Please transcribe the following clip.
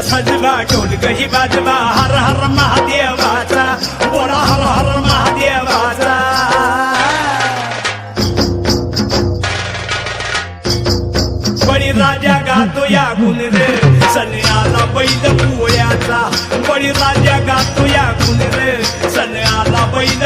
डीजेला सजवा ढोलकही वाजवा हर हर महादेवाचा बोला हर हर महादेवाचा बळीराजा गातो या गुण रे सन्याला बैल पोळ्याचा बळीराजा गातो या गुण रे सन्याला बैल